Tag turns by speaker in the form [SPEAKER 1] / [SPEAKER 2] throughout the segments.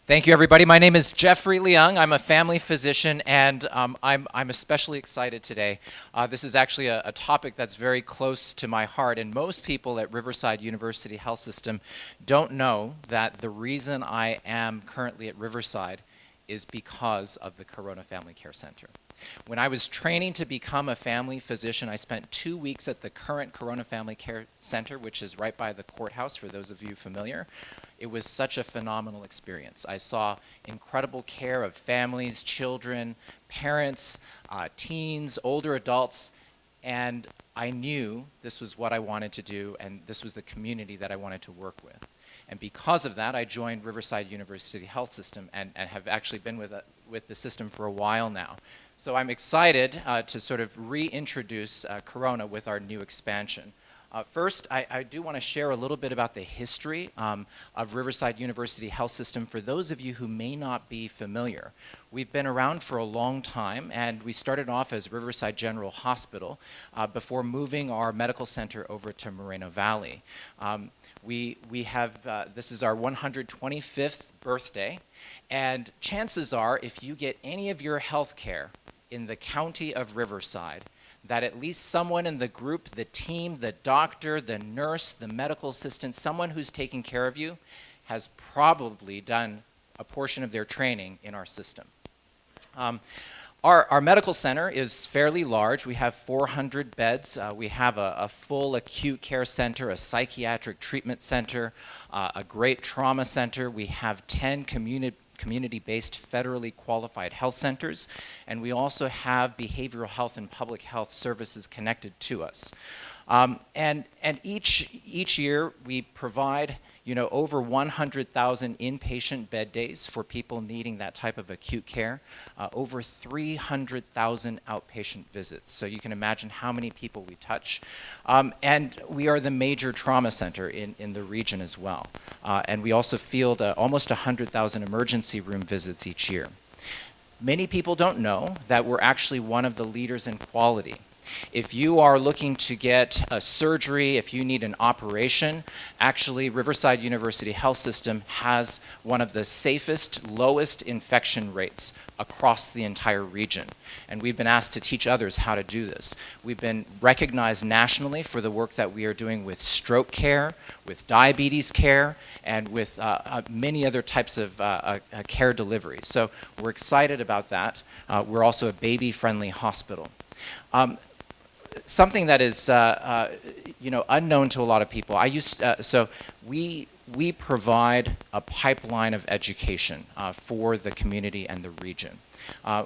[SPEAKER 1] Thank you, everybody. My name is Geoffrey Leung. I'm a family physician, and I'm especially excited today. This is actually a topic that's very close to my heart, and most people at Riverside University Health System don't know that the reason I am currently at Riverside is because of the Corona Family Care Center. When I was training to become a family physician, I spent 2 weeks at the current Corona Family Care Center, which is right by the courthouse, for those of you familiar. It was such a phenomenal experience. I saw incredible care of families, children, parents, teens, older adults, and I knew this was what I wanted to do, and this was the community that I wanted to work with. And because of that, I joined Riverside University Health System and have actually been with the system for a while now. So I'm excited to sort of reintroduce Corona with our new expansion. First, I do want to share a little bit about the history of Riverside University Health System for those of you who may not be familiar. We've been around for a long time, and we started off as Riverside General Hospital before moving our medical center over to Moreno Valley. We have, this is our 125th birthday, and chances are if you get any of your health care in the county of Riverside, that at least someone in the group, the team, the doctor, the nurse, the medical assistant, someone who's taking care of you has probably done a portion of their training in our system. Our medical center is fairly large. We have 400 beds. We have a full acute care center, a psychiatric treatment center, a great trauma center. We have 10 community-based federally qualified health centers, and we also have behavioral health and public health services connected to us. And each year we provide over 100,000 inpatient bed days for people needing that type of acute care, over 300,000 outpatient visits. So you can imagine how many people we touch. And we are the major trauma center in the region as well. And we also field almost 100,000 emergency room visits each year. Many people don't know that we're actually one of the leaders in quality. If you are looking to get a surgery, if you need an operation, actually Riverside University Health System has one of the safest, lowest infection rates across the entire region. And we've been asked to teach others how to do this. We've been recognized nationally for the work that we are doing with stroke care, with diabetes care, and with many other types of care delivery. So we're excited about that. We're also a baby-friendly hospital. Something that is unknown to a lot of people. So we provide a pipeline of education for the community and the region.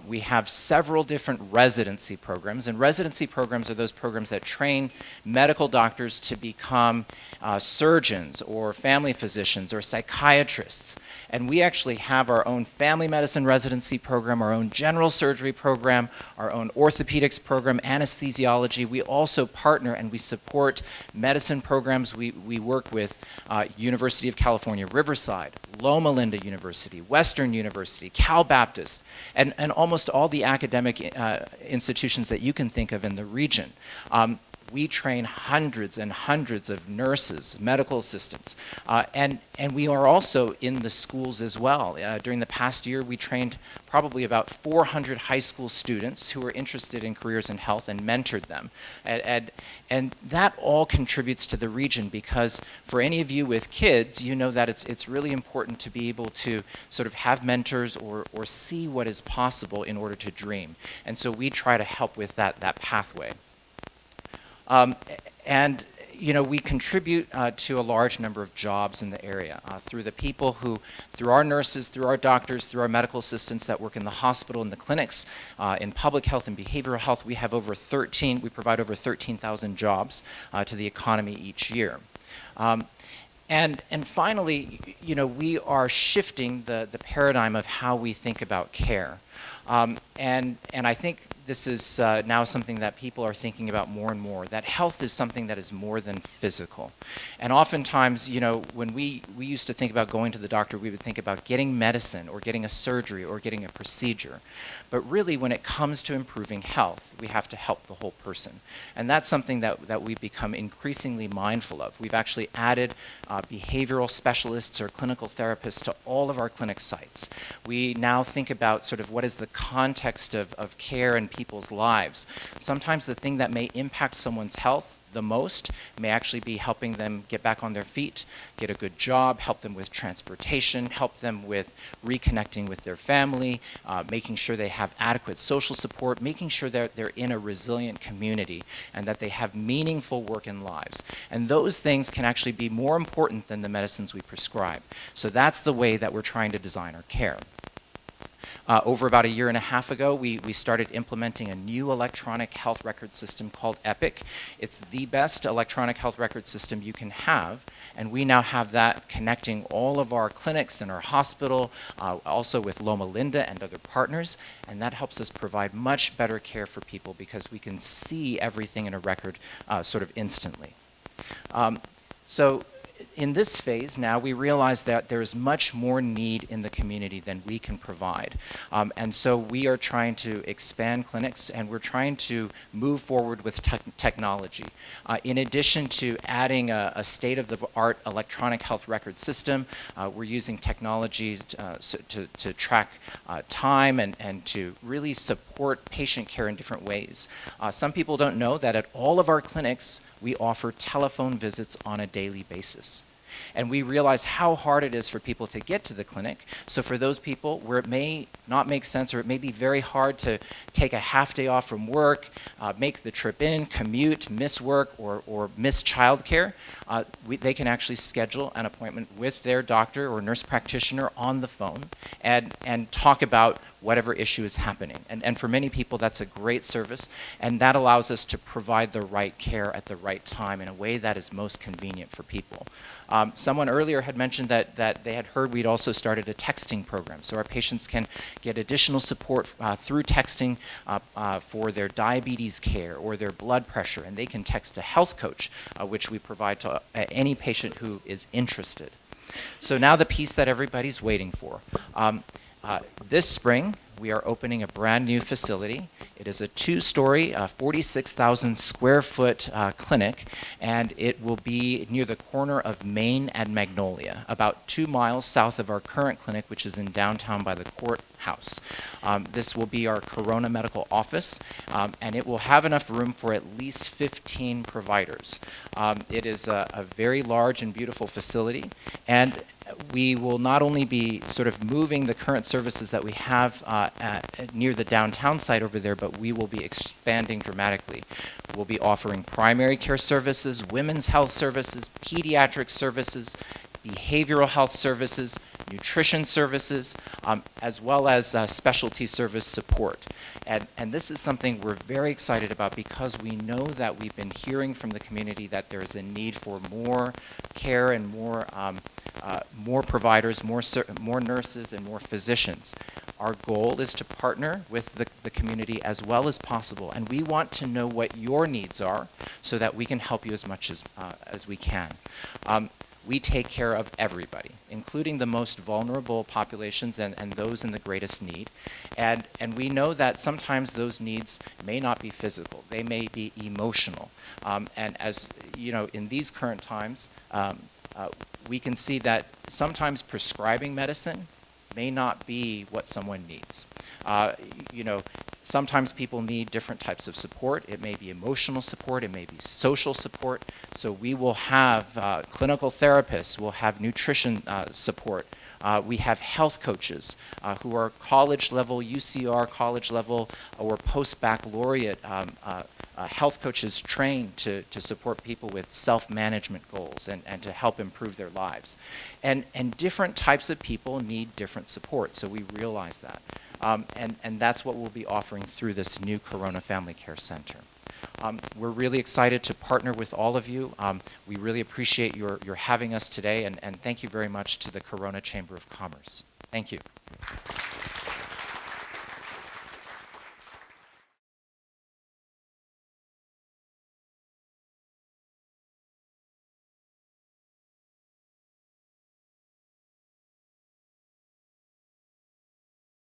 [SPEAKER 1] We have several different residency programs, and residency programs are those programs that train medical doctors to become surgeons or family physicians or psychiatrists. And we actually have our own family medicine residency program, our own general surgery program, our own orthopedics program, anesthesiology. We also partner and we support medicine programs. We work with University of California, Riverside, Loma Linda University, Western University, Cal Baptist, and almost all the academic institutions that you can think of in the region. We train hundreds and hundreds of nurses, medical assistants, and we are also in the schools as well. During the past year, we trained probably about 400 high school students who were interested in careers in health and mentored them. And that all contributes to the region, because for any of you with kids, you know that it's really important to be able to sort of have mentors or see what is possible in order to dream. And so we try to help with that pathway. And we contribute to a large number of jobs in the area through the people who, through our nurses, through our doctors, through our medical assistants that work in the hospital and the clinics, in public health and behavioral health. We provide over 13,000 jobs to the economy each year. And finally, we are shifting the paradigm of how we think about care. And I think this is now something that people are thinking about more and more, that health is something that is more than physical. And oftentimes, when we used to think about going to the doctor, we would think about getting medicine or getting a surgery or getting a procedure. But really, when it comes to improving health, we have to help the whole person. And that's something that we've become increasingly mindful of. We've actually added behavioral specialists or clinical therapists to all of our clinic sites. We now think about sort of what is the context of care in people's lives. Sometimes the thing that may impact someone's health the most may actually be helping them get back on their feet, get a good job, help them with transportation, help them with reconnecting with their family, making sure they have adequate social support, making sure that they're in a resilient community and that they have meaningful work and lives. And those things can actually be more important than the medicines we prescribe. So that's the way that we're trying to design our care. Over about a year and a half ago, we started implementing a new electronic health record system called Epic. It's the best electronic health record system you can have, and we now have that connecting all of our clinics and our hospital, also with Loma Linda and other partners, and that helps us provide much better care for people because we can see everything in a record sort of instantly. So in this phase now, we realize that there is much more need in the community than we can provide. And so we are trying to expand clinics, and we're trying to move forward with technology. In addition to adding a state-of-the-art electronic health record system, we're using technology to track time and to really support patient care in different ways. Some people don't know that at all of our clinics, we offer telephone visits on a daily basis. And we realize how hard it is for people to get to the clinic. So for those people where it may not make sense or it may be very hard to take a half day off from work, make the trip in, commute, miss work, or miss childcare, they can actually schedule an appointment with their doctor or nurse practitioner on the phone and talk about whatever issue is happening. And for many people, that's a great service, and that allows us to provide the right care at the right time in a way that is most convenient for people. Someone earlier had mentioned that they had heard we'd also started a texting program, so our patients can get additional support through texting for their diabetes care or their blood pressure, and they can text a health coach, which we provide to any patient who is interested. So now the piece that everybody's waiting for. This spring, we are opening a brand new facility. It is a two-story, 46,000 square foot clinic, and it will be near the corner of Main and Magnolia, about 2 miles south of our current clinic, which is in downtown by the courthouse. This will be our Corona Medical Office, and it will have enough room for at least 15 providers. It is a very large and beautiful facility, and we will not only be sort of moving the current services that we have near the downtown site over there, but we will be expanding dramatically. We'll be offering primary care services, women's health services, pediatric services, behavioral health services, nutrition services, as well as specialty service support. And this is something we're very excited about because we know that we've been hearing from the community that there is a need for more care and more providers, more nurses, and more physicians. Our goal is to partner with the community as well as possible, and we want to know what your needs are so that we can help you as much as we can. We take care of everybody, including the most vulnerable populations and those in the greatest need. And we know that sometimes those needs may not be physical, they may be emotional. And as you know, in these current times, we can see that sometimes prescribing medicine may not be what someone needs. Sometimes people need different types of support. It may be emotional support, it may be social support. So we will have clinical therapists, we'll have nutrition support. We have health coaches who are college level, UCR college level, or post-baccalaureate health coaches trained to support people with self-management goals and to help improve their lives. And different types of people need different support, so we realize that. And that's what we'll be offering through this new Corona Family Care Center. We're really excited to partner with all of you. We really appreciate your having us today, and thank you very much to the Corona Chamber of Commerce. Thank you.